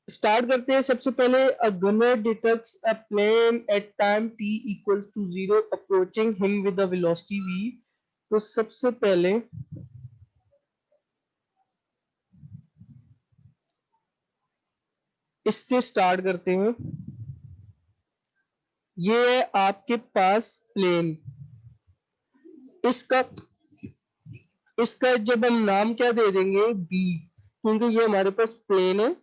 Start करते हैं। सबसे पहले a gunner detects a plane at time t equals to 0 approaching him with a velocity v। तो सबसे पहले इससे स्टार्ट करते हैं। ये है आपके पास प्लेन। इसका इसका जब हम नाम क्या दे देंगे b, क्योंकि ये हमारे पास प्लेन है।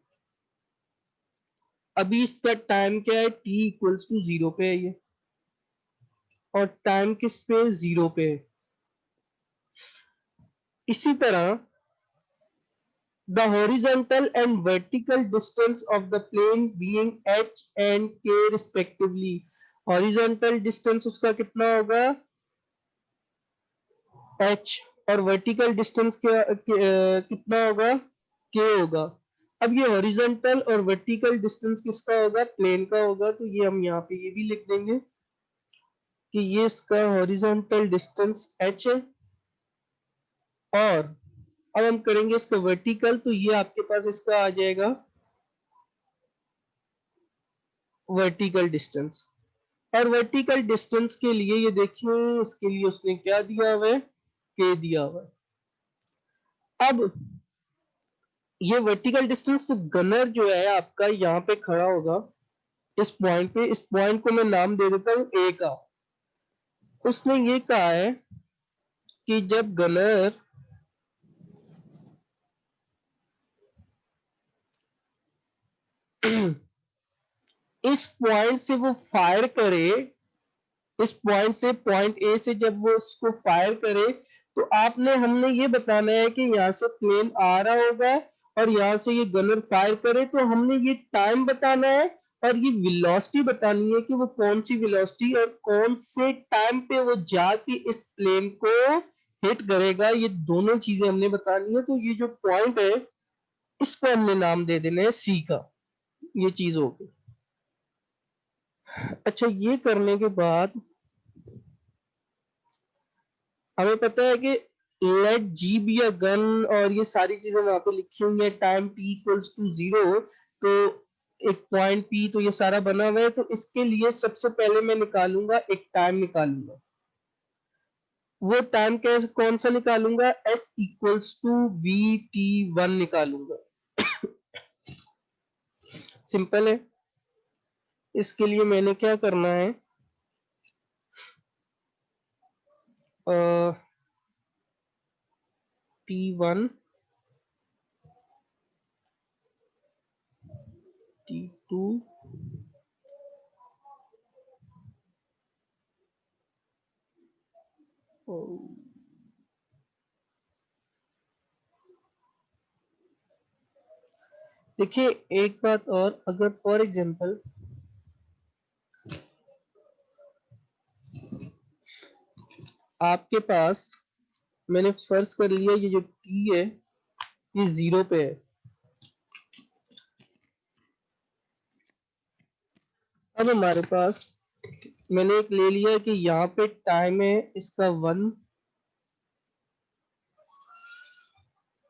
अभी इसका टाइम क्या है, t इक्वल्स टू 0 पे है ये, और टाइम किस पे, 0 पे है। इसी तरह the horizontal and vertical distance of the plane being h and k respectively। horizontal distance उसका कितना होगा, h, और vertical distance कितना होगा, k होगा। अब ये हॉरिजॉन्टल और वर्टिकल डिस्टेंस किसका होगा, प्लेन का होगा। तो ये हम यहाँ पे ये भी लिख देंगे कि ये इसका हॉरिजॉन्टल डिस्टेंस h है, और अब हम करेंगे इसका वर्टिकल। तो ये आपके पास इसका आ जाएगा वर्टिकल डिस्टेंस। और वर्टिकल डिस्टेंस के लिए ये देखिए, इसके लिए उसने क्या दिया हुआ है, के दिया हुआ है। अब ये वर्टिकल डिस्टेंस, तो गनर जो है आपका यहाँ पे खड़ा होगा इस पॉइंट पे। इस पॉइंट को मैं नाम दे देता हूँ ए का। उसने ये कहा है कि जब गनर इस पॉइंट से वो फायर करे, इस पॉइंट से, पॉइंट ए से जब वो उसको फायर करे, तो आपने हमने ये बताना है कि यहाँ से प्लेन आ रहा होगा और यहाँ से ये गनर फायर करे। तो हमने ये टाइम बताना है और ये वेलोसिटी बतानी है कि वो कौन सी वेलोसिटी और कौन से टाइम पे वो जाके इस प्लेन को हिट करेगा। ये दोनों चीजें हमने बतानी है। तो ये जो पॉइंट है इसको हमने नाम दे देना है सी का। ये चीज हो गई। अच्छा, ये करने के बाद हमें पता है कि let G be a gun, और ये सारी चीजें वहां पे लिखी हुई है। टाइम टी इक्वल्स टू 0, तो एक पॉइंट पी, तो ये सारा बना हुआ है। तो इसके लिए सबसे पहले मैं निकालूंगा, एक टाइम निकालूंगा। वो टाइम कैसे, कौन सा निकालूंगा, S equals to V T 1 निकालूंगा। सिंपल है। इसके लिए मैंने क्या करना है, टी 1, टी 2, देखिए एक बात और, अगर फॉर एग्जांपल आपके पास, मैंने फर्ज कर लिया ये जो टी है ये 0 पे है। अब हमारे पास, मैंने एक ले लिया कि यहाँ पे टाइम है इसका 1,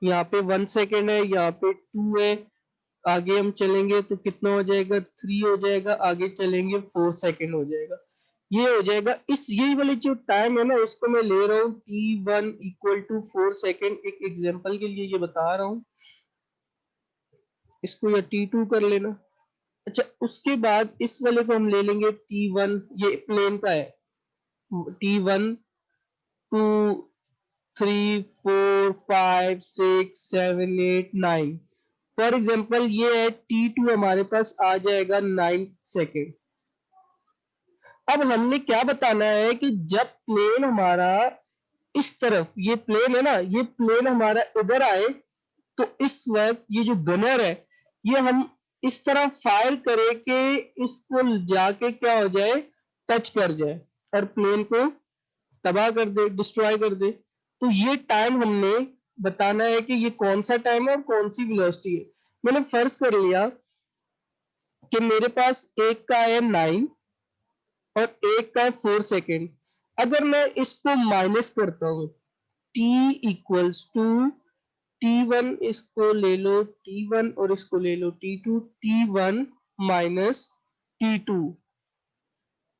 यहाँ पे 1 सेकेंड है, यहाँ पे 2 है। आगे हम चलेंगे तो कितना हो जाएगा, 3 हो जाएगा। आगे चलेंगे 4 सेकेंड हो जाएगा। ये हो जाएगा। इस यही वाली जो टाइम है ना, इसको मैं ले रहा हूँ t1 इक्वल टू 4 सेकेंड। एक एग्जांपल के लिए ये बता रहा हूँ, इसको या t2 कर लेना। अच्छा, उसके बाद इस वाले को हम ले लेंगे t1, ये प्लेन का है। t1, 2, 3, 4, 5, 6, 7, 8, 9। फॉर एग्जाम्पल ये है t2, हमारे पास आ जाएगा 9 सेकेंड। अब हमने क्या बताना है कि जब प्लेन हमारा इस तरफ, ये प्लेन है ना, ये प्लेन हमारा इधर आए, तो इस वक्त ये जो गनर है ये हम इस तरह फायर करें कि इसको जाके क्या हो जाए, टच कर जाए और प्लेन को तबाह कर दे, डिस्ट्रॉय कर दे। तो ये टाइम हमने बताना है कि ये कौन सा टाइम है और कौन सी वेलोसिटी है। मैंने फर्ज कर लिया कि मेरे पास एक का है 9 और एक का है 4 सेकेंड। अगर मैं इसको माइनस करता हूं, t इक्वल्स टू T1 इसको ले लो T1 और इसको ले लो T2, T1 माइनस T2,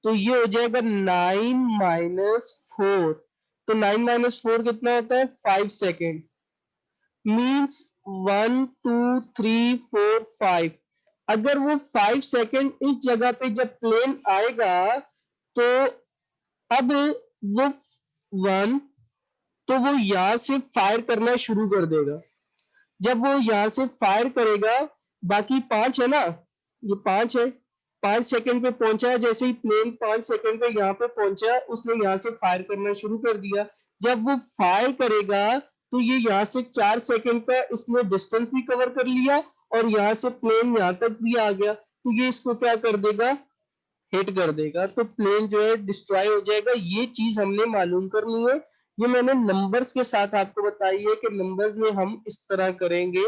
तो ये हो जाएगा 9 माइनस 4। तो 9 माइनस 4 कितना होता है 5 सेकेंड, मीन्स 1 2 3 4 5। अगर वो 5 सेकेंड इस जगह पे जब प्लेन आएगा तो अब वो 1, तो वो यहां से फायर करना शुरू कर देगा। जब वो यहां से फायर करेगा, बाकी 5 है ना, ये 5 है, 5 सेकंड पे पहुंचा है, जैसे ही प्लेन 5 सेकंड पे यहाँ पे पहुंचा उसने यहाँ से फायर करना शुरू कर दिया। जब वो फायर करेगा तो ये यहाँ से 4 सेकंड का इसने डिस्टेंस भी कवर कर लिया और यहाँ से प्लेन यहाँ तक भी आ गया, तो ये इसको क्या कर देगा, हिट कर देगा, तो प्लेन जो है डिस्ट्रॉय हो जाएगा। ये चीज हमने मालूम करनी है। ये मैंने नंबर्स के साथ आपको बताई है कि नंबर्स में हम इस तरह करेंगे,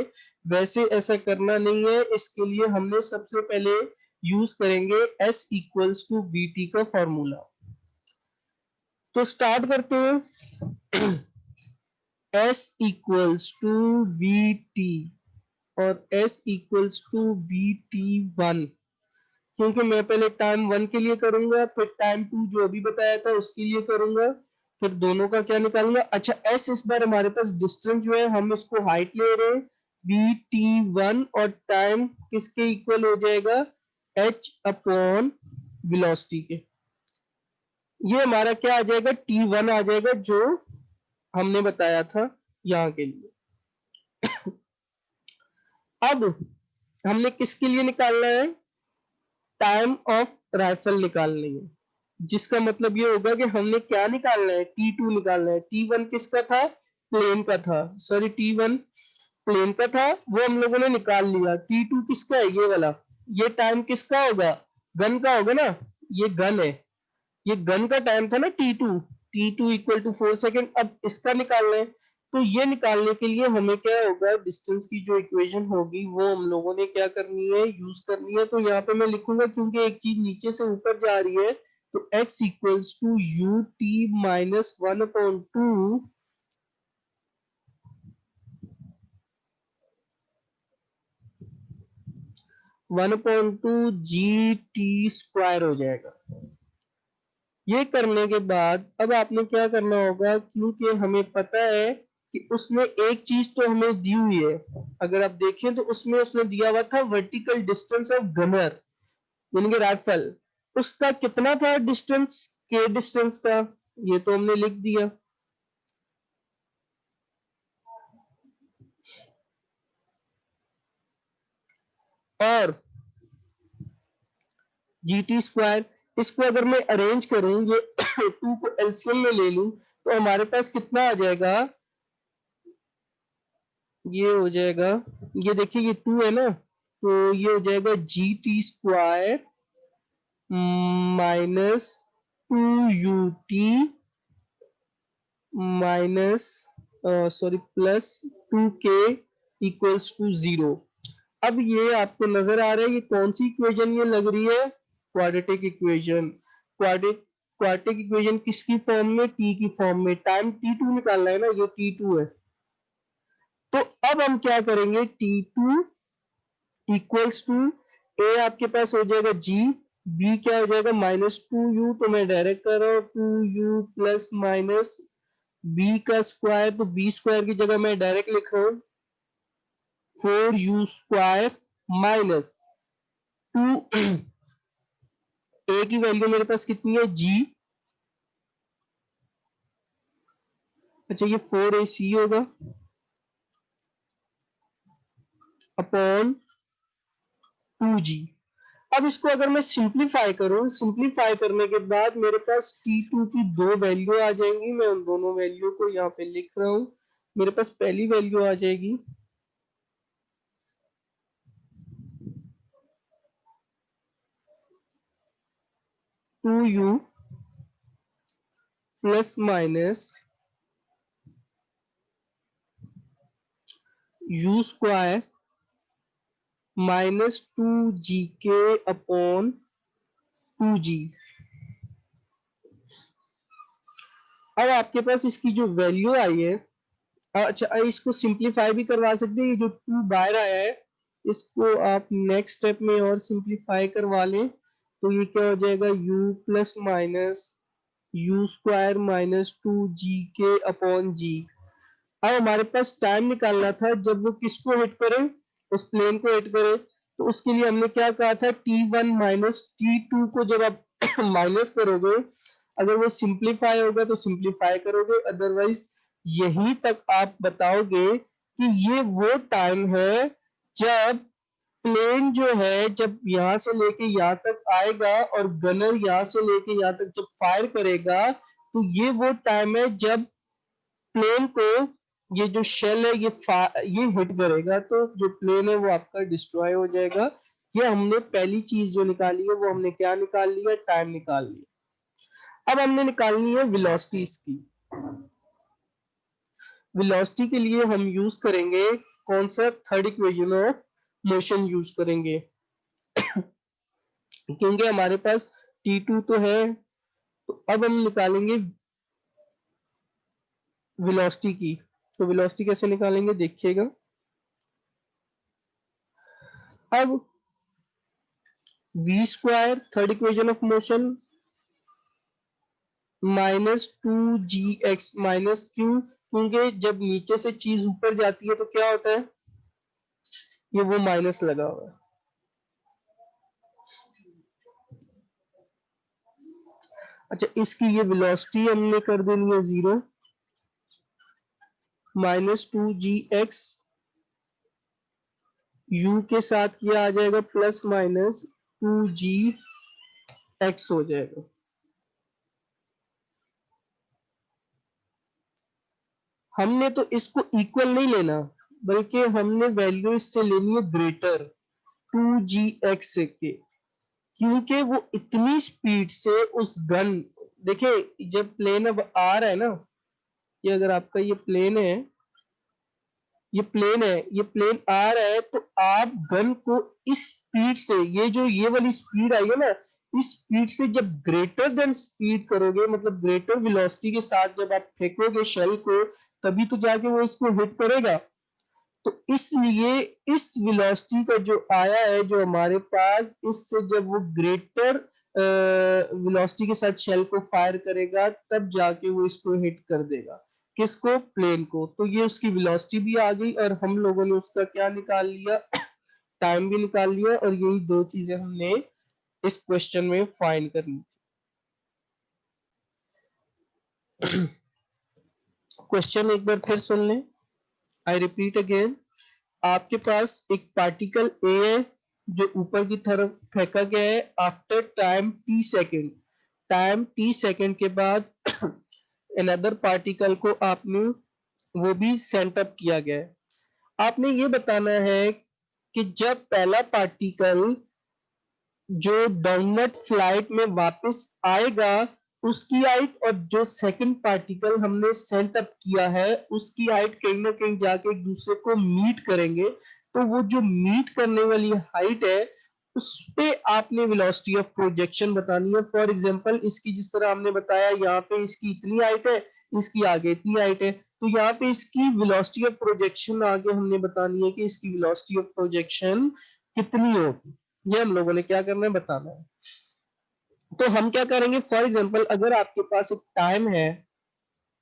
वैसे ऐसा करना नहीं है। इसके लिए हमने सबसे पहले यूज करेंगे S इक्वल्स टू VT का फॉर्मूला। तो स्टार्ट करते हैं। S इक्वल्स टू VT और S इक्वल्स टू VT1, क्योंकि मैं पहले टाइम 1 के लिए करूंगा, फिर टाइम 2 जो अभी बताया था उसके लिए करूंगा, फिर दोनों का क्या निकालूंगा। अच्छा, एस इस बार हमारे पास डिस्टेंस जो है हम इसको हाइट ले रहे हैं VT1, और टाइम किसके इक्वल हो जाएगा, h अपॉन वेलोसिटी के। ये हमारा क्या आ जाएगा, T1 आ जाएगा जो हमने बताया था यहाँ के लिए। अब हमने किसके लिए निकालना है, टाइम ऑफ राइफल निकालनी है, जिसका मतलब ये होगा कि हमने क्या निकालना है, T2 निकालना है। T1 किसका था, प्लेन का था, सॉरी T1 प्लेन का था, वो हम लोगों ने निकाल लिया। T2 किसका है, ये वाला, ये टाइम किसका होगा, गन का होगा ना, ये गन है, ये गन का टाइम था ना T2, T2 equal to 4 second. अब इसका निकालना है, तो ये निकालने के लिए हमें क्या होगा, डिस्टेंस की जो इक्वेशन होगी वो हम लोगों ने क्या करनी है, यूज करनी है। तो यहाँ पे मैं लिखूंगा, क्योंकि एक चीज नीचे से ऊपर जा रही है, तो x equals to U T minus 1/2 1/2 G T square हो जाएगा। ये करने के बाद अब आपने क्या करना होगा, क्योंकि हमें पता है कि उसने एक चीज तो हमें दी हुई है, अगर आप देखें तो उसमें उसने दिया हुआ था वर्टिकल डिस्टेंस ऑफ गनर, यानी कि राइफल, उसका कितना था डिस्टेंस, के डिस्टेंस का, ये तो हमने लिख दिया। और जीटी स्क्वायर, इसको अगर मैं अरेंज करूं, ये 2 को एलसीएम में ले लूं, तो हमारे पास कितना आ जाएगा, ये हो जाएगा, ये देखिए ये 2 है ना, तो ये हो जाएगा G T square minus 2 UT minus sorry plus 2K equals to 0। अब ये आपको नजर आ रहा है, ये कौन सी इक्वेशन ये लग रही है, क्वाड्रेटिक इक्वेशन। क्वाड्रेटिक इक्वेशन किसकी फॉर्म में, टी की फॉर्म में, टाइम T2 निकालना है ना, ये T2 है। तो अब हम क्या करेंगे, T2 इक्वल्स टू ए आपके पास हो जाएगा जी, बी क्या हो जाएगा -2U, तो मैं डायरेक्ट कर रहा हूँ 2U प्लस माइनस बी का स्क्वायर, तो बी स्क्वायर की जगह मैं डायरेक्ट लिख रहा हूँ 4U स्क्वायर माइनस 2 ए की वैल्यू मेरे पास कितनी है जी, अच्छा ये 4AC होगा अपॉन 2G। अब इसको अगर मैं सिंप्लीफाई करूं, सिंप्लीफाई करने के बाद मेरे पास T2 की 2 वैल्यू आ जाएंगी, मैं उन दोनों वैल्यू को यहाँ पे लिख रहा हूं। मेरे पास पहली वैल्यू आ जाएगी 2U plus minus U square minus 2GK upon 2G। अब आपके पास इसकी जो वैल्यू आई है, अच्छा, इसको सिंप्लीफाई भी करवा सकते हैं। ये जो 2 बाहर आया है इसको आप नेक्स्ट स्टेप में और सिंप्लीफाई करवा लें, तो ये क्या हो जाएगा, u plus minus u square minus 2 upon g. अब हमारे पास टाइम निकालना था जब वो किसको हिट करे, उस प्लेन को हिट करे। तो उसके लिए हमने क्या कहा था, t1 माइनस t2 को जब आप माइनस करोगे, अगर वो सिंप्लीफाई होगा तो सिंप्लीफाई करोगे, अदरवाइज यहीं तक आप बताओगे कि ये वो टाइम है जब प्लेन जो है जब यहाँ से लेके यहाँ तक आएगा और गनर यहाँ से लेके यहाँ तक जब फायर करेगा, तो ये वो टाइम है जब प्लेन को ये जो शेल है ये हिट करेगा, तो जो प्लेन है वो आपका डिस्ट्रॉय हो जाएगा। ये हमने पहली चीज जो निकाली है वो हमने क्या निकाल लिया, टाइम निकाल लिया। अब हमने निकालनी है वेलोसिटी इसकी। वेलोसिटी के लिए हम यूज करेंगे कौन सा, third equation of motion use करेंगे, क्योंकि हमारे पास t2 तो है। तो अब हम निकालेंगे वेलोसिटी की। तो वेलोसिटी कैसे निकालेंगे देखिएगा। अब v square third equation of motion minus 2gx minus Q, क्योंकि जब नीचे से चीज ऊपर जाती है तो क्या होता है, ये वो माइनस लगा हुआ है। अच्छा, इसकी ये वेलोसिटी हमने कर देनी है 0, माइनस 2gx u के साथ किया आ जाएगा प्लस माइनस 2gx हो जाएगा। हमने तो इसको इक्वल नहीं लेना, बल्कि हमने वैल्यू इससे लेनी है ग्रेटर 2gx के, क्योंकि वो इतनी स्पीड से उस गन, देखिए जब प्लेन अब आ रहा है ना, ये अगर आपका ये प्लेन है, ये प्लेन आ रहा है, तो आप गन को इस स्पीड से, ये जो ये वाली स्पीड आई है ना, इस स्पीड से जब ग्रेटर देन स्पीड करोगे, मतलब ग्रेटर वेलोसिटी के साथ जब आप फेंकोगे शेल को, तभी तो जाके वो इसको हिट करेगा। तो इसलिए इस वेलोसिटी का जो आया है जो हमारे पास, इससे जब वो ग्रेटर वेलोसिटी के साथ शेल को फायर करेगा, तब जाके वो इसको हिट कर देगा, किसको, प्लेन को। तो ये उसकी वेलोसिटी भी आ गई और हम लोगों ने उसका क्या निकाल लिया, टाइम भी निकाल लिया। और यही दो चीजें हमने इस क्वेश्चन में फाइंड करनी थी। क्वेश्चन एक बार फिर सुन लें, आई रिपीट अगेन। आपके पास एक पार्टिकल ए है जो ऊपर की तरफ फेंका गया है after time T second, time T second के बाद अनदर पार्टिकल को आपने वो भी सेंट अप किया गया है। आपने ये बताना है कि जब पहला पार्टिकल जो डाउनवर्ड फ्लाइट में वापस आएगा, उसकी हाइट और जो सेकंड पार्टिकल हमने सेंट अप किया है उसकी हाइट कहीं ना कहीं जाके एक दूसरे को मीट करेंगे। तो वो जो मीट करने वाली हाइट है उस पे आपने वेलोसिटी ऑफ प्रोजेक्शन बतानी है। फॉर एग्जांपल इसकी जिस तरह हमने बताया, यहाँ पे इसकी इतनी हाइट है, इसकी आगे इतनी हाइट है, तो यहाँ पे इसकी वेलोसिटी ऑफ प्रोजेक्शन आगे हमने बतानी है कि इसकी वेलोसिटी ऑफ प्रोजेक्शन कितनी होगी। ये हम लोगों ने क्या करना है, बताना है। तो हम क्या करेंगे, फॉर एग्जांपल अगर आपके पास एक टाइम है,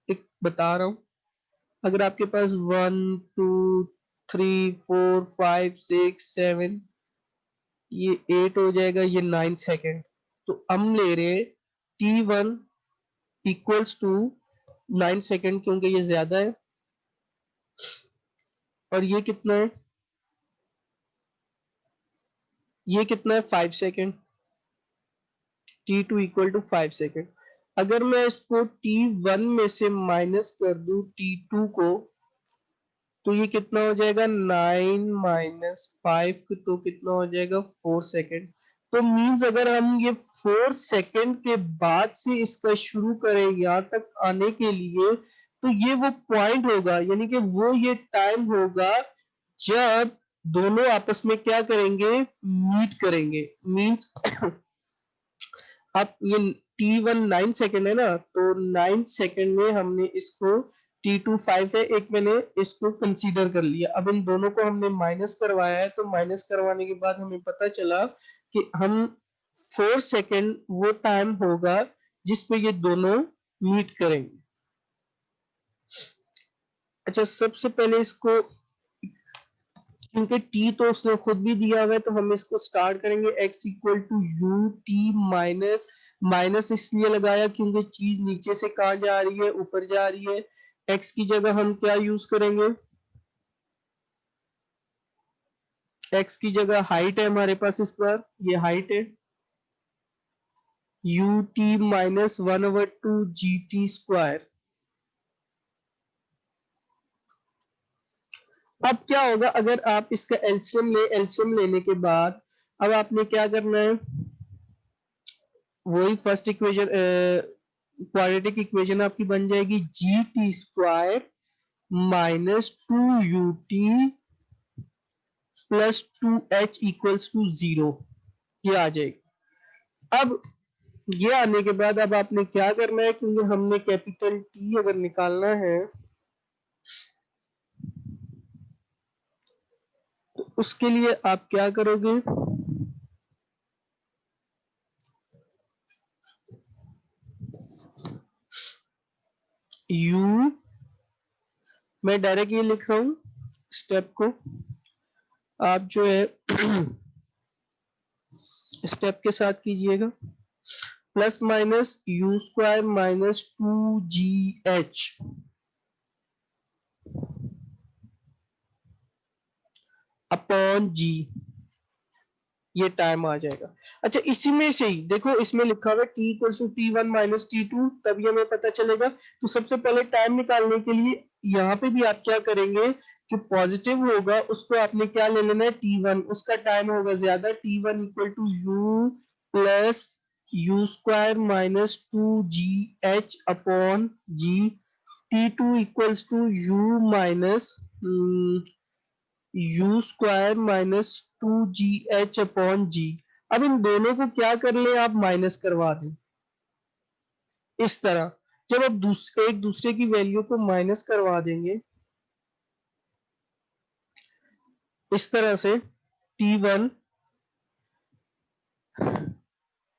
एक बता रहा हूं, अगर आपके पास 1 2 3 4 5 6 7, ये 8 हो जाएगा, ये 9 सेकेंड। तो हम ले रहे t1 इक्वल्स टू 9 सेकेंड, क्योंकि ये ज्यादा है। और ये कितना है, ये कितना है, 5 second. t2 equal to 5 second. अगर मैं इसको t1 में से माइनस कर दूं t2 को, तो ये कितना हो जाएगा, 9 - 5, तो कितना हो जाएगा, 4 सेकेंड। तो मीन्स अगर हम ये 4 सेकेंड के बाद से इसका शुरू करें यहाँ तक आने के लिए, तो ये वो पॉइंट होगा, यानी कि वो ये टाइम होगा जब दोनों आपस में क्या करेंगे, मीट करेंगे। मीन्स अब ये t1 9 सेकेंड है ना, तो 9 सेकेंड में हमने इसको T2 5 है, एक मैंने इसको कंसीडर कर लिया। अब इन दोनों को हमने माइनस करवाया है, तो माइनस करवाने के बाद हमें पता चला कि हम 4 सेकेंड वो टाइम होगा जिसपे ये दोनों मीट करेंगे। अच्छा, सबसे पहले इसको, क्योंकि टी तो उसने खुद भी दिया हुआ है, तो हम इसको स्टार्ट करेंगे x equal to U T minus, minus इसलिए लगाया क्योंकि चीज नीचे से कहाँ जा रही है, ऊपर जा रही है। x की जगह हम क्या यूज करेंगे, x की जगह हाइट है हमारे पास, इस बार ये हाइट है, you T minus 1/2 G T square. अब क्या होगा अगर आप इसका एलसीएम ले, एलसीएम लेने के बाद अब आपने क्या करना है, वही फर्स्ट इक्वेशन, क्वाड्रेटिक इक्वेशन आपकी बन जाएगी G T square minus 2ut plus 2h equals to 0, ये आ जाएगी। अब ये आने के बाद अब आपने क्या करना है, क्योंकि हमने कैपिटल टी अगर निकालना है तो उसके लिए आप क्या करोगे, u, मैं डायरेक्ट ये लिख रहा हूं स्टेप को, आप जो है स्टेप के साथ कीजिएगा, plus minus u square minus 2gh upon g, ये टाइम आ जाएगा। अच्छा, इसी में से ही देखो, इसमें लिखा हुआ है t equal to T1 minus T2, तभी हमें पता चलेगा। तो सबसे पहले टाइम निकालने के लिए यहाँ पे भी आप क्या करेंगे, जो पॉजिटिव होगा उसको आपने क्या ले लेना है, T1, उसका टाइम होगा ज्यादा, T1 equal to u plus u square minus 2gh upon g, T2 equals to u minus u square minus 2gh upon g. अब इन दोनों को क्या कर ले, आप माइनस करवा दें इस तरह। जब आप एक दूसरे की वैल्यू को माइनस करवा देंगे इस तरह से, T1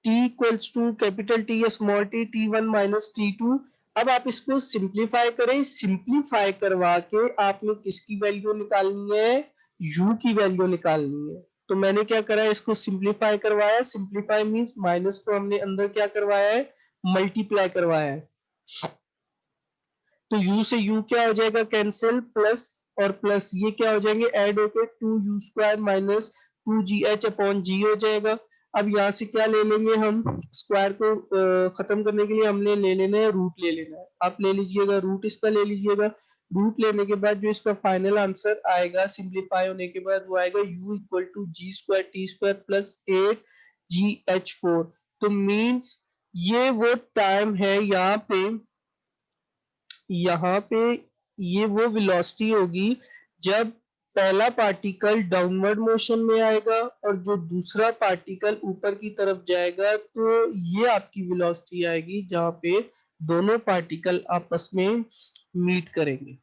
t equals to capital T या small t, T1 minus T2। अब आप इसको सिंप्लीफाई करें, सिंप्लीफाई करवा के आपने किसकी वैल्यू निकालनी है, u की वैल्यू निकालनी है। तो मैंने क्या करा है, इसको सिंप्लीफाई करवाया, सिंप्लीफाई मींस माइनस को हमने अंदर क्या करवाया है, मल्टीप्लाई करवाया है। तो u से u क्या हो जाएगा, कैंसिल, प्लस और प्लस ये क्या हो जाएंगे, ऐड होके 2u square minus 2gh upon जी हो जाएगा। अब यहाँ से क्या ले लेंगे हम, स्क्वायर को खत्म करने के लिए हमने ले लेना है, रूट ले लेना है। आप ले लीजिएगा रूट, इसका ले लीजिएगा। रूट लेने के बाद जो इसका फाइनल आंसर आएगा सिंप्लीफाई होने के बाद, वो आएगा u equal to G square T square plus 8gh4। तो मीन्स ये वो टाइम है यहाँ पे ये वो वेलोसिटी होगी जब पहला पार्टिकल डाउनवर्ड मोशन में आएगा और जो दूसरा पार्टिकल ऊपर की तरफ जाएगा, तो ये आपकी वेलोसिटी आएगी जहां पे दोनों पार्टिकल आपस में मीट करेंगे।